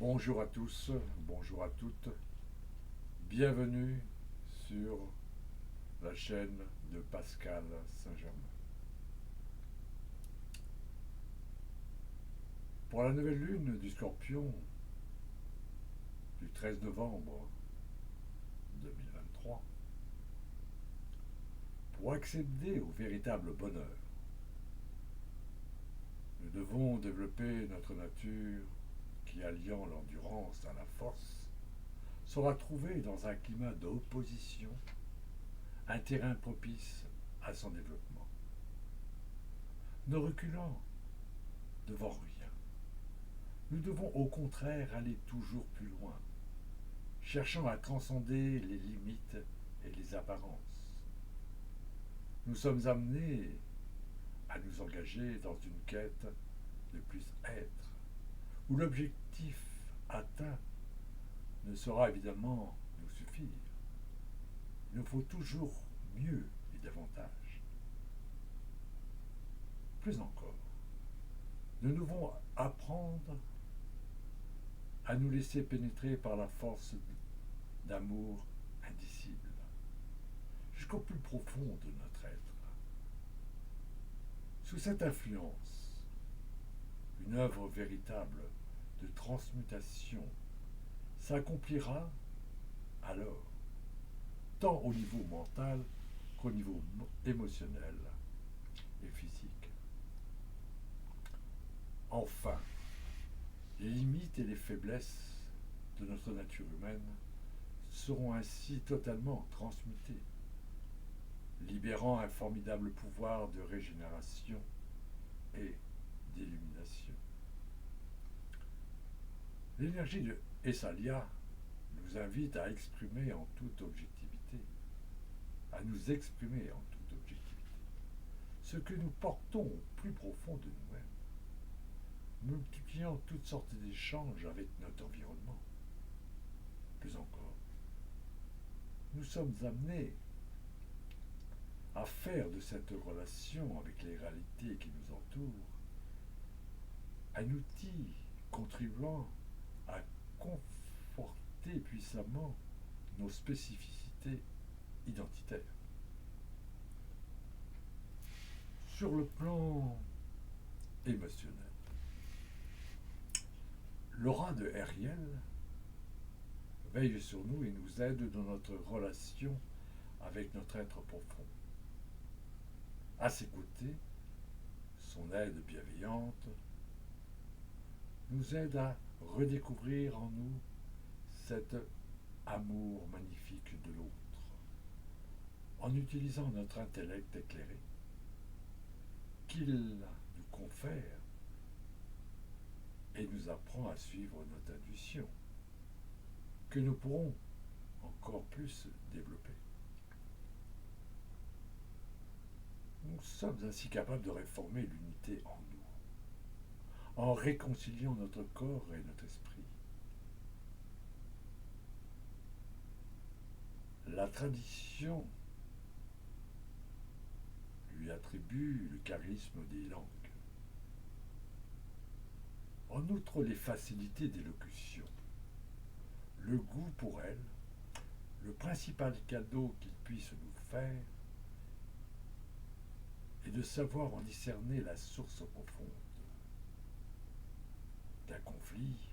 Bonjour à tous, bonjour à toutes, bienvenue sur la chaîne de Pascal Saint-Germain. Pour la nouvelle lune du Scorpion du 13 novembre 2023, pour accéder au véritable bonheur, nous devons développer notre nature qui, alliant l'endurance à la force, sera trouvée dans un climat d'opposition, un terrain propice à son développement. Ne reculant devant rien, nous devons au contraire aller toujours plus loin, cherchant à transcender les limites et les apparences. Nous sommes amenés à nous engager dans une quête de plus être, où l'objectif atteint ne saura évidemment nous suffire. Il nous faut toujours mieux et davantage. Plus encore, nous devons apprendre à nous laisser pénétrer par la force d'amour indicible, jusqu'au plus profond de notre être. Sous cette influence, une œuvre véritable de transmutation s'accomplira alors, tant au niveau mental qu'au niveau émotionnel et physique. Enfin, les limites et les faiblesses de notre nature humaine seront ainsi totalement transmutées, libérant un formidable pouvoir de régénération et d'illumination. L'énergie de Essalia nous invite à exprimer en toute objectivité, à nous exprimer en toute objectivité, ce que nous portons au plus profond de nous-mêmes, multipliant toutes sortes d'échanges avec notre environnement. Plus encore, nous sommes amenés à faire de cette relation avec les réalités qui nous entourent un outil contribuant à conforter puissamment nos spécificités identitaires. Sur le plan émotionnel, l'aura de Ariel veille sur nous et nous aide dans notre relation avec notre être profond. À ses côtés, son aide bienveillante nous aide à redécouvrir en nous cet amour magnifique de l'autre, en utilisant notre intellect éclairé, qu'il nous confère et nous apprend à suivre notre intuition, que nous pourrons encore plus développer. Nous sommes ainsi capables de réformer l'unité en nous, en réconciliant notre corps et notre esprit. La tradition lui attribue le charisme des langues. En outre les facilités d'élocution, le goût pour elle, le principal cadeau qu'il puisse nous faire est de savoir en discerner la source profonde d'un conflit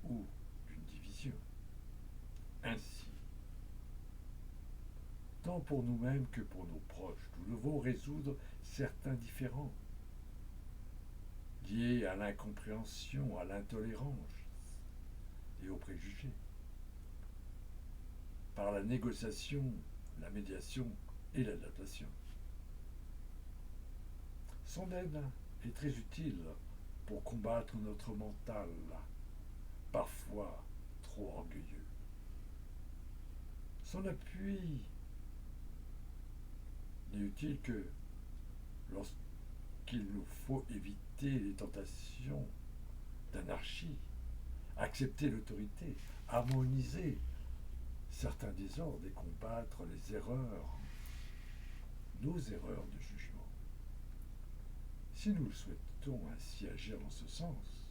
ou d'une division. Ainsi, tant pour nous-mêmes que pour nos proches, nous devons résoudre certains différends liés à l'incompréhension, à l'intolérance et aux préjugés, par la négociation, la médiation et l'adaptation. Son aide est très utile pour combattre notre mental, parfois trop orgueilleux. Son appui n'est utile que lorsqu'il nous faut éviter les tentations d'anarchie, accepter l'autorité, harmoniser certains désordres et combattre les erreurs, nos erreurs de jugement. Si nous souhaitons ainsi agir dans ce sens,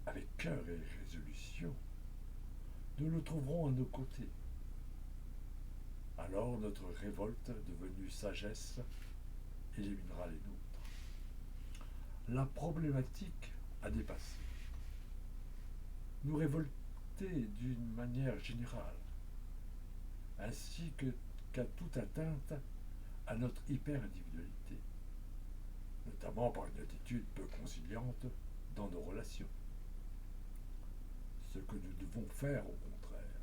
avec cœur et résolution, nous le trouverons à nos côtés. Alors notre révolte, devenue sagesse, éliminera les nôtres. La problématique a dépassé. Nous révolter d'une manière générale, ainsi qu'à toute atteinte à notre hyper-individualité, notamment par une attitude peu conciliante dans nos relations. Ce que nous devons faire, au contraire,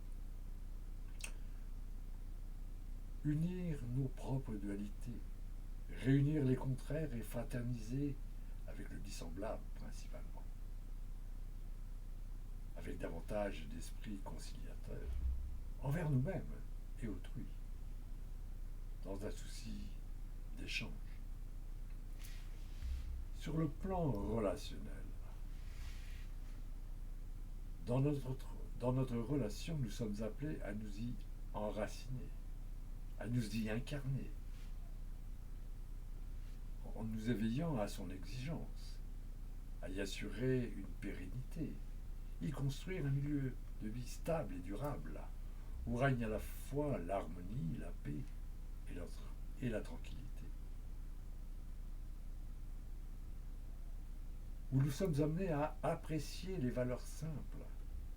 unir nos propres dualités, réunir les contraires et fraterniser avec le dissemblable principalement, avec davantage d'esprit conciliateur envers nous-mêmes et autrui, dans un souci d'échange. Sur le plan relationnel, dans notre relation, nous sommes appelés à nous y enraciner, à nous y incarner, en nous éveillant à son exigence, à y assurer une pérennité, y construire un milieu de vie stable et durable, où règne à la fois l'harmonie, la paix et la tranquillité. Où nous sommes amenés à apprécier les valeurs simples,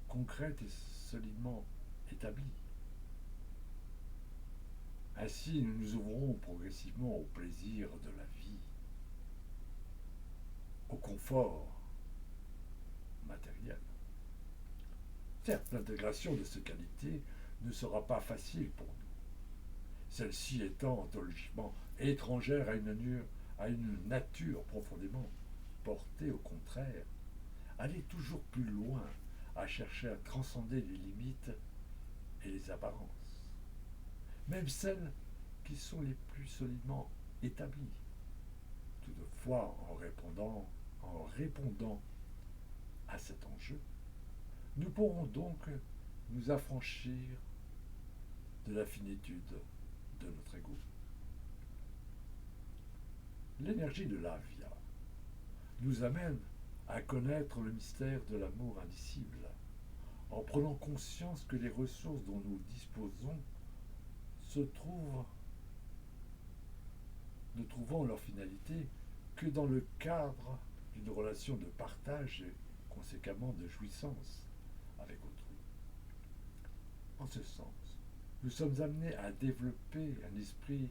concrètes et solidement établies. Ainsi, nous nous ouvrons progressivement au plaisir de la vie, au confort matériel. Certes, l'intégration de ces qualités ne sera pas facile pour nous, celle-ci étant ontologiquement étrangère à une nature profondément portée au contraire, aller toujours plus loin, à chercher à transcender les limites et les apparences, même celles qui sont les plus solidement établies. Toutefois, en répondant à cet enjeu, nous pourrons donc nous affranchir de la finitude de notre ego. L'énergie de l'Avia nous amène à connaître le mystère de l'amour indicible, en prenant conscience que les ressources dont nous disposons ne trouvant leur finalité que dans le cadre d'une relation de partage et conséquemment de jouissance avec autrui. En ce sens, nous sommes amenés à développer un esprit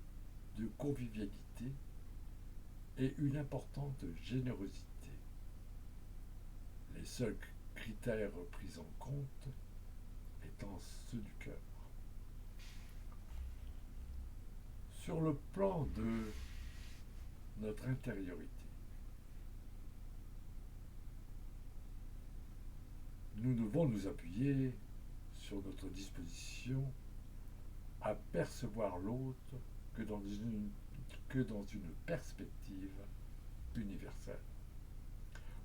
de convivialité et une importante générosité. Les seuls critères pris en compte étant ceux du cœur. Sur le plan de notre intériorité, nous devons nous appuyer sur notre disposition à percevoir l'autre que dans une perspective universelle,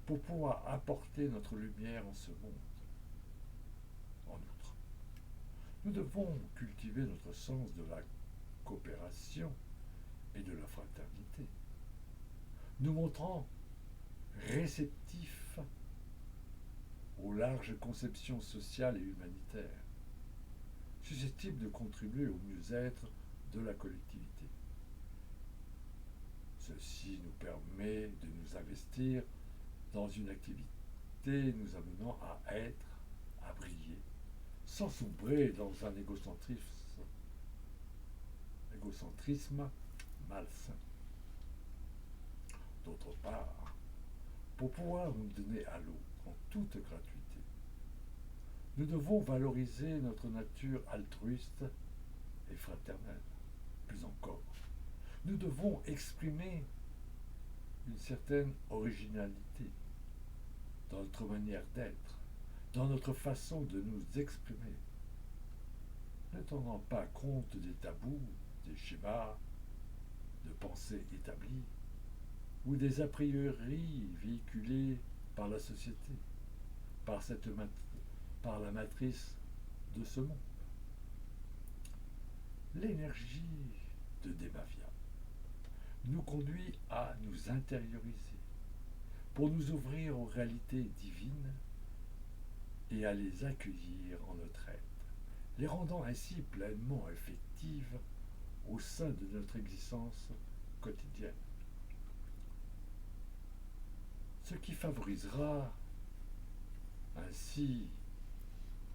pour pouvoir apporter notre lumière en ce monde. En outre, nous devons cultiver notre sens de la coopération et de la fraternité, nous montrant réceptifs aux larges conceptions sociales et humanitaires, susceptibles de contribuer au mieux-être de la collectivité. Ceci nous permet de nous investir dans une activité nous amenant à être, à briller, sans sombrer dans un égocentrisme malsain. D'autre part, pour pouvoir nous donner à l'autre en toute gratuité, nous devons valoriser notre nature altruiste et fraternelle. Plus encore, nous devons exprimer une certaine originalité dans notre manière d'être, dans notre façon de nous exprimer, ne tenant pas compte des tabous, des schémas de pensée établis ou des a priori véhiculés par la société, par la matrice de ce monde. L'énergie de Demavia nous conduit à nous intérioriser pour nous ouvrir aux réalités divines et à les accueillir en notre aide, les rendant ainsi pleinement effectives au sein de notre existence quotidienne. Ce qui favorisera ainsi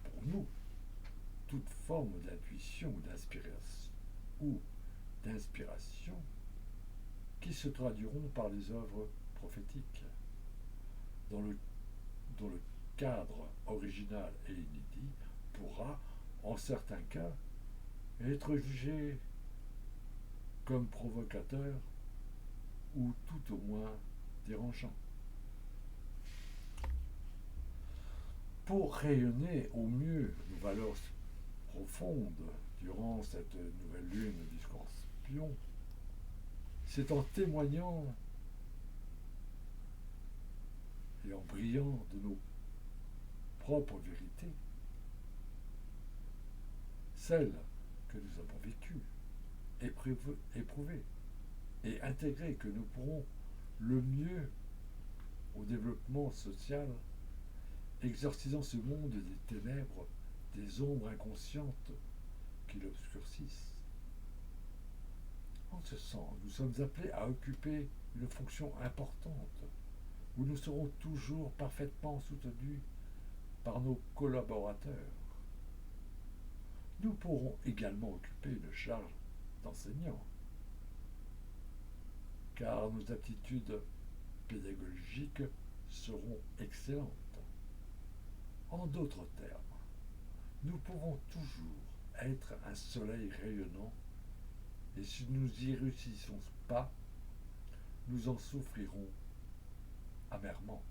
pour nous toute forme d'intuition ou d'inspiration qui se traduiront par les œuvres prophétiques, dont le cadre original et inédit pourra, en certains cas, être jugé comme provocateur ou tout au moins dérangeant. Pour rayonner au mieux nos valeurs profondes durant cette nouvelle lune du Scorpion, c'est en témoignant et en brillant de nos propres vérités, celles que nous avons vécues, éprouvées et intégrées, que nous pourrons le mieux au développement social, exorcisant ce monde des ténèbres, des ombres inconscientes qui l'obscurcissent. En ce sens, nous sommes appelés à occuper une fonction importante, où nous serons toujours parfaitement soutenus par nos collaborateurs. Nous pourrons également occuper une charge d'enseignant, car nos aptitudes pédagogiques seront excellentes. En d'autres termes, nous pouvons toujours être un soleil rayonnant, et si nous n'y réussissons pas, nous en souffrirons amèrement.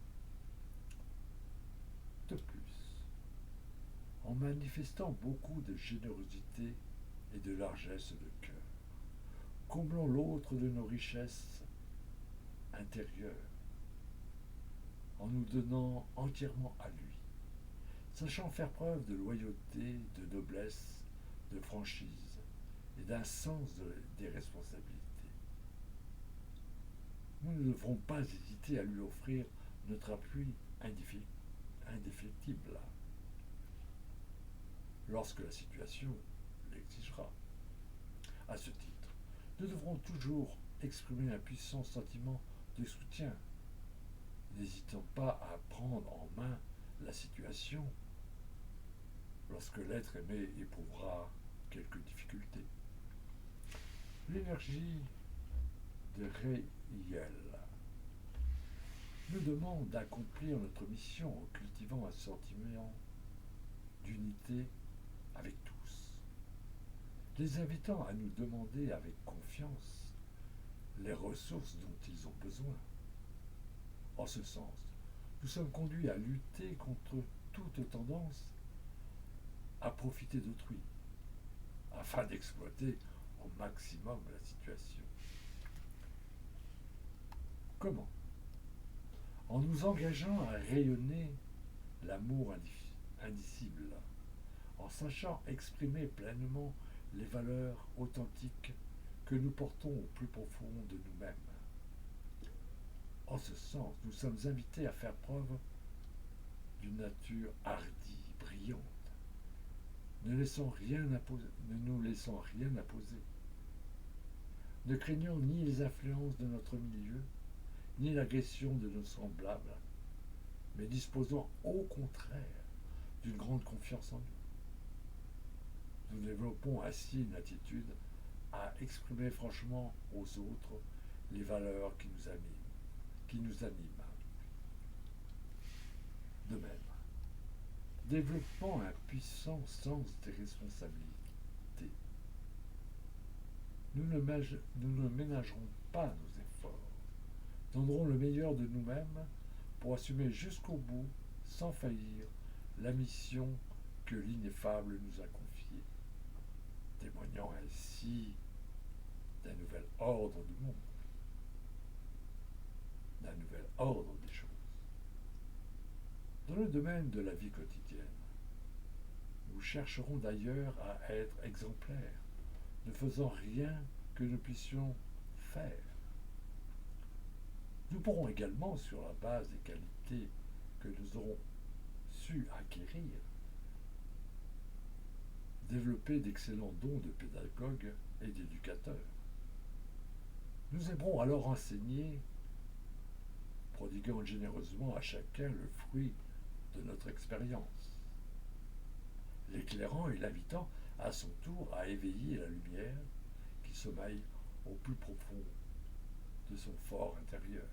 De plus, en manifestant beaucoup de générosité et de largesse de cœur, comblons l'autre de nos richesses intérieures, en nous donnant entièrement à lui, sachant faire preuve de loyauté, de noblesse, de franchise et d'un sens des responsabilités. Nous ne devrons pas hésiter à lui offrir notre appui indéfectible lorsque la situation l'exigera. À ce titre, nous devrons toujours exprimer un puissant sentiment de soutien, n'hésitant pas à prendre en main la situation lorsque l'être aimé éprouvera quelques difficultés. L'énergie de Réiel nous demande d'accomplir notre mission en cultivant un sentiment d'unité avec tous, les invitant à nous demander avec confiance les ressources dont ils ont besoin. En ce sens, nous sommes conduits à lutter contre toute tendance à profiter d'autrui, afin d'exploiter au maximum la situation. Comment? En nous engageant à rayonner l'amour indicible, en sachant exprimer pleinement les valeurs authentiques que nous portons au plus profond de nous-mêmes. En ce sens, nous sommes invités à faire preuve d'une nature hardie, brillante, ne nous laissant rien imposer, ne craignant ni les influences de notre milieu, ni l'agression de nos semblables, mais disposant au contraire d'une grande confiance en nous. Nous développons ainsi une attitude à exprimer franchement aux autres les valeurs qui nous animent. De même, développant un puissant sens des responsabilités, nous ne ménagerons pas nos efforts, donnerons le meilleur de nous-mêmes pour assumer jusqu'au bout, sans faillir, la mission que l'ineffable nous a confiée, témoignant ainsi d'un nouvel ordre du monde, d'un nouvel ordre des choses. Dans le domaine de la vie quotidienne, nous chercherons d'ailleurs à être exemplaires, ne faisant rien que nous puissions faire. Nous pourrons également, sur la base des qualités que nous aurons su acquérir, développer d'excellents dons de pédagogue et d'éducateur. Nous aimerons alors enseigner, prodiguant généreusement à chacun le fruit de notre expérience, l'éclairant et l'invitant à son tour à éveiller la lumière qui sommeille au plus profond de son fort intérieur.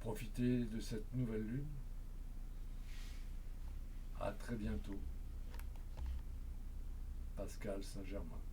Profitez de cette nouvelle lune. À très bientôt. Pascal Saint-Germain.